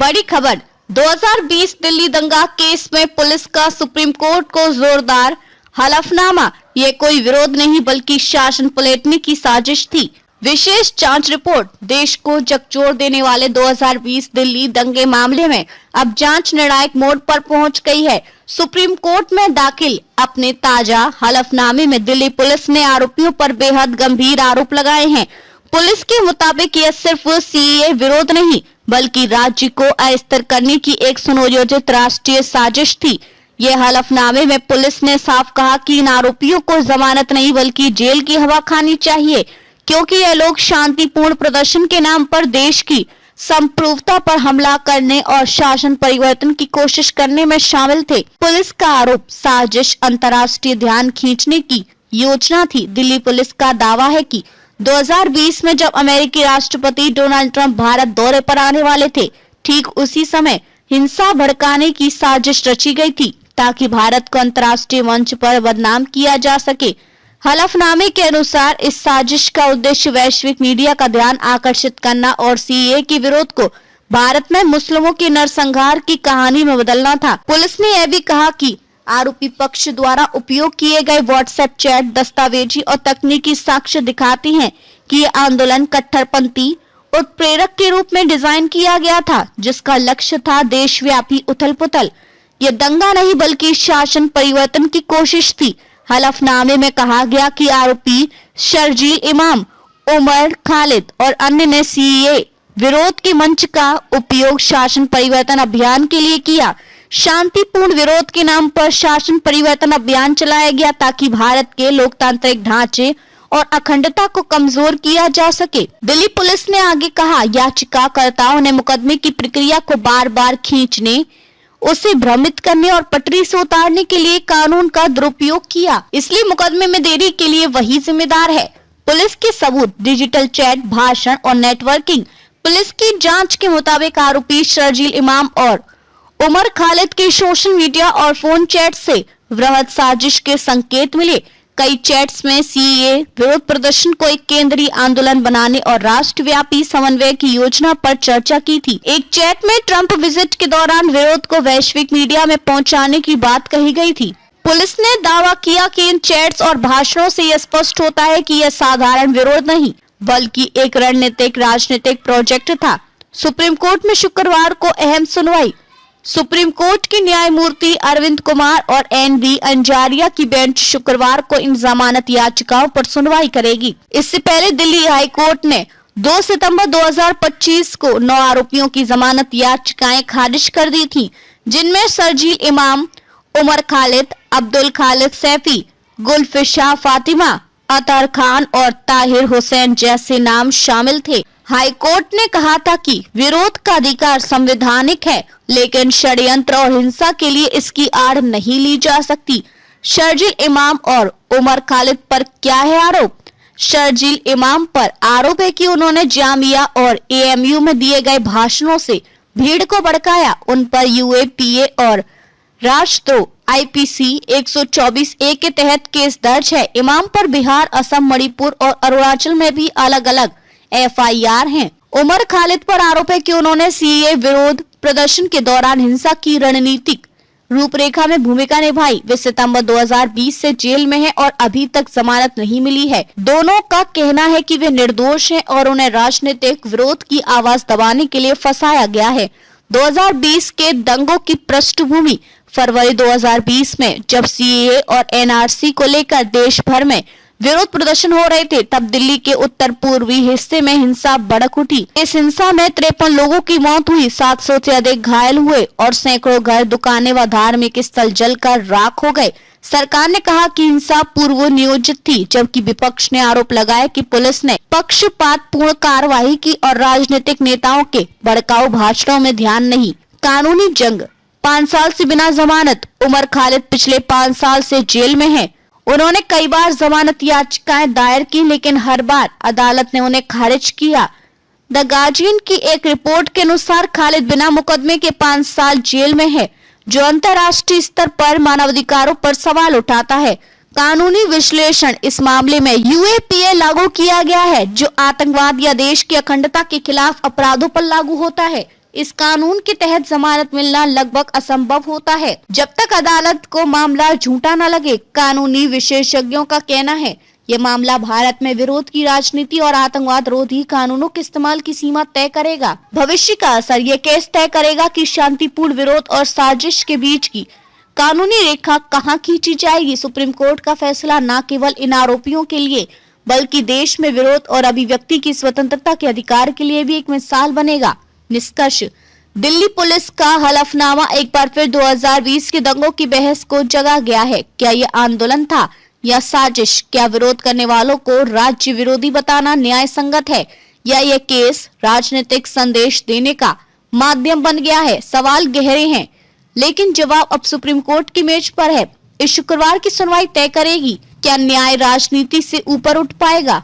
बड़ी खबर 2020 दिल्ली दंगा केस में पुलिस का सुप्रीम कोर्ट को जोरदार हलफनामा। ये कोई विरोध नहीं बल्कि शासन पलटने की साजिश थी। विशेष जांच रिपोर्ट। देश को झकझोर देने वाले 2020 दिल्ली दंगे मामले में अब जांच निर्णायक मोड़ पर पहुंच गई है। सुप्रीम कोर्ट में दाखिल अपने ताजा हलफनामे में दिल्ली पुलिस ने आरोपियों पर बेहद गंभीर आरोप लगाए हैं। पुलिस के मुताबिक यह सिर्फ सीएए विरोध नहीं बल्कि राज्य को अस्थिर करने की एक सुनियोजित राष्ट्रीय साजिश थी। ये हलफनामे में पुलिस ने साफ कहा कि इन आरोपियों को जमानत नहीं बल्कि जेल की हवा खानी चाहिए, क्योंकि ये लोग शांतिपूर्ण प्रदर्शन के नाम पर देश की संप्रभुता पर हमला करने और शासन परिवर्तन की कोशिश करने में शामिल थे। पुलिस का आरोप साजिश अंतर्राष्ट्रीय ध्यान खींचने की योजना थी। दिल्ली पुलिस का दावा है कि 2020 में जब अमेरिकी राष्ट्रपति डोनाल्ड ट्रंप भारत दौरे पर आने वाले थे, ठीक उसी समय हिंसा भड़काने की साजिश रची गई थी ताकि भारत को अंतर्राष्ट्रीय मंच पर बदनाम किया जा सके। हलफनामे के अनुसार इस साजिश का उद्देश्य वैश्विक मीडिया का ध्यान आकर्षित करना और सीएए के विरोध को भारत में मुस्लिमों की नरसंहार की कहानी में बदलना था। पुलिस ने यह भी कहा कि आरोपी पक्ष द्वारा उपयोग किए गए व्हाट्सएप चैट, दस्तावेजी और तकनीकी साक्ष्य दिखाती हैं कि ये आंदोलन कट्टरपंथी उत्प्रेरक के रूप में डिजाइन किया गया था, जिसका लक्ष्य था देशव्यापी उथल-पुथल। ये दंगा नहीं बल्कि शासन परिवर्तन की कोशिश थी। हलफनामे में कहा गया कि आरोपी शर्जील इमाम, उमर खालिद और अन्य ने सीएए विरोध के मंच का उपयोग शासन परिवर्तन अभियान के लिए किया। शांतिपूर्ण विरोध के नाम पर शासन परिवर्तन अभियान चलाया गया ताकि भारत के लोकतांत्रिक ढांचे और अखंडता को कमजोर किया जा सके। दिल्ली पुलिस ने आगे कहा, याचिकाकर्ताओं ने मुकदमे की प्रक्रिया को बार बार खींचने, उसे भ्रमित करने और पटरी से उतारने के लिए कानून का दुरुपयोग किया, इसलिए मुकदमे में देरी के लिए वही जिम्मेदार है। पुलिस के सबूत, डिजिटल चैट, भाषण और नेटवर्किंग। पुलिस की जांच के मुताबिक आरोपी शर्जील इमाम और उमर खालिद के सोशल मीडिया और फोन चैट से वृहद साजिश के संकेत मिले। कई चैट्स में सीएए विरोध प्रदर्शन को एक केंद्रीय आंदोलन बनाने और राष्ट्रव्यापी समन्वय की योजना पर चर्चा की थी। एक चैट में ट्रंप विजिट के दौरान विरोध को वैश्विक मीडिया में पहुंचाने की बात कही गई थी। पुलिस ने दावा किया कि इन चैट्स और भाषणों से यह स्पष्ट होता है कि यह साधारण विरोध नहीं बल्कि एक रणनीतिक राजनीतिक प्रोजेक्ट था। सुप्रीम कोर्ट में शुक्रवार को अहम सुनवाई। सुप्रीम कोर्ट के न्यायमूर्ति अरविंद कुमार और एनवी अंजारिया की बेंच शुक्रवार को इन जमानत याचिकाओं पर सुनवाई करेगी। इससे पहले दिल्ली हाई कोर्ट ने 2 सितंबर 2025 को 9 आरोपियों की जमानत याचिकाएं खारिज कर दी थी, जिनमें शर्जील इमाम, उमर खालिद, अब्दुल खालिद सैफी, गुलफिशा फातिमा, अतर खान और ताहिर हुसैन जैसे नाम शामिल थे। हाई कोर्ट ने कहा था कि विरोध का अधिकार संवैधानिक है, लेकिन षड्यंत्र और हिंसा के लिए इसकी आड़ नहीं ली जा सकती। शर्जील इमाम और उमर खालिद पर क्या है आरोप? शर्जील इमाम पर आरोप है कि उन्होंने जामिया और एएमयू में दिए गए भाषणों से भीड़ को भड़काया। उन पर यूएपीए और राष्ट्रद्रोह आईपीसी 124A के तहत केस दर्ज है। इमाम पर बिहार, असम, मणिपुर और अरुणाचल में भी अलग अलग एफआईआर हैं। उमर खालिद पर आरोप है कि उन्होंने सीएए विरोध प्रदर्शन के दौरान हिंसा की रणनीतिक रूपरेखा में भूमिका निभाई। वे सितंबर 2020 से जेल में हैं और अभी तक जमानत नहीं मिली है। दोनों का कहना है कि वे निर्दोष हैं और उन्हें राजनीतिक विरोध की आवाज दबाने के लिए फंसाया गया है। 2020 के दंगों की पृष्ठभूमि फरवरी 2020 में जब सीएए और एनआरसी को लेकर देश भर में विरोध प्रदर्शन हो रहे थे, तब दिल्ली के उत्तर पूर्वी हिस्से में हिंसा भड़क उठी। इस हिंसा में 53 लोगों की मौत हुई, 700 से अधिक घायल हुए और सैकड़ों घर, दुकानें व धार्मिक स्थल जलकर राख हो गए। सरकार ने कहा कि हिंसा पूर्व नियोजित थी, जबकि विपक्ष ने आरोप लगाया कि पुलिस ने पक्षपातपूर्ण कार्रवाई की और राजनीतिक नेताओं के भड़काऊ भाषणों में ध्यान नहीं। कानूनी जंग। 5 साल से बिना जमानत। उमर खालिद पिछले 5 साल से जेल में है। उन्होंने कई बार जमानत याचिकाएं दायर की, लेकिन हर बार अदालत ने उन्हें खारिज किया। द गार्जियन की एक रिपोर्ट के अनुसार खालिद बिना मुकदमे के 5 साल जेल में है, जो अंतर्राष्ट्रीय स्तर पर मानवाधिकारों पर सवाल उठाता है। कानूनी विश्लेषण। इस मामले में यूएपीए लागू किया गया है, जो आतंकवाद या देश की अखंडता के खिलाफ अपराधों पर लागू होता है। इस कानून के तहत जमानत मिलना लगभग असंभव होता है जब तक अदालत को मामला झूठा न लगे। कानूनी विशेषज्ञों का कहना है ये मामला भारत में विरोध की राजनीति और आतंकवाद रोधी कानूनों के इस्तेमाल की सीमा तय करेगा। भविष्य का असर ये केस तय करेगा कि शांतिपूर्ण विरोध और साजिश के बीच की कानूनी रेखा कहां खींची जाएगी। सुप्रीम कोर्ट का फैसला न केवल इन आरोपियों के लिए बल्कि देश में विरोध और अभिव्यक्ति की स्वतंत्रता के अधिकार के लिए भी एक मिसाल बनेगा। निष्कर्ष, दिल्ली पुलिस का हलफनामा एक बार फिर 2020 के दंगों की बहस को जगा गया है। क्या ये आंदोलन था या साजिश? क्या विरोध करने वालों को राज्य विरोधी बताना न्याय संगत है या ये केस राजनीतिक संदेश देने का माध्यम बन गया है? सवाल गहरे हैं लेकिन जवाब अब सुप्रीम कोर्ट की मेज पर है। इस शुक्रवार की सुनवाई तय करेगी क्या न्याय राजनीति से ऊपर उठ पाएगा।